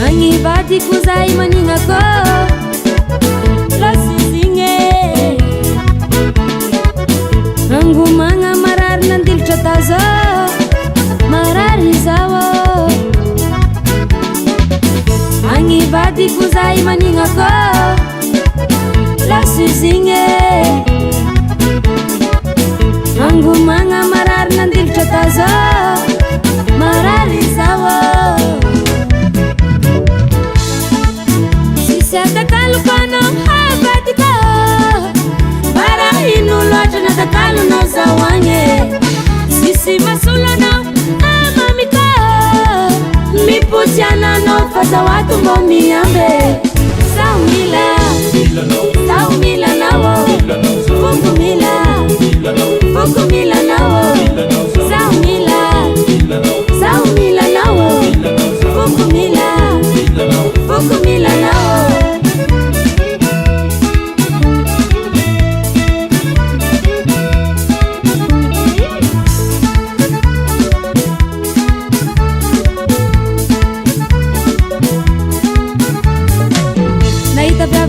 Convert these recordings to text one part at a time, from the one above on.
Angivadiku zay maninako lasizigny angomagna marary nandilitra tazo marary zao Angivadiku zay maninako lasizigny angomagna marary nandilitra tazo marary zao Satakalukano habatika para inu loja na takalu na zawange sisi masulano amamika miputiana no fasa watu momiambe saumila saumila nawo fukumila fukumila nawo saumila saumila nawo fukumila fukumila nawo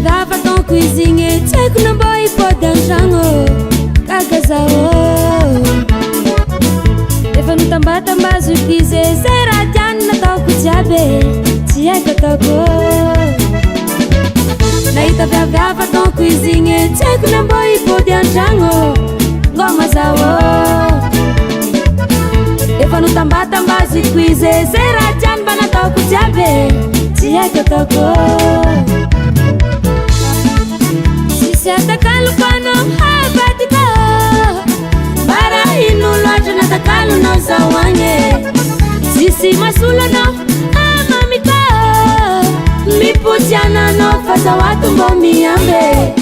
Viava ton cuisine Tseku na boy pode anjango Kagazao Efa no tamba zukize Zera diane na tao kujabe Tiaga tako Naita viava ton cuisine Tseku na boy pode anjango Ngoma zao Efa no tamba zukize Zera diane ba na tao kujabe Tiaga tako Satakalukano habatika para inu loja na takalu na zawange sisi masulano amamika miputiana no fasa watu mbomiambe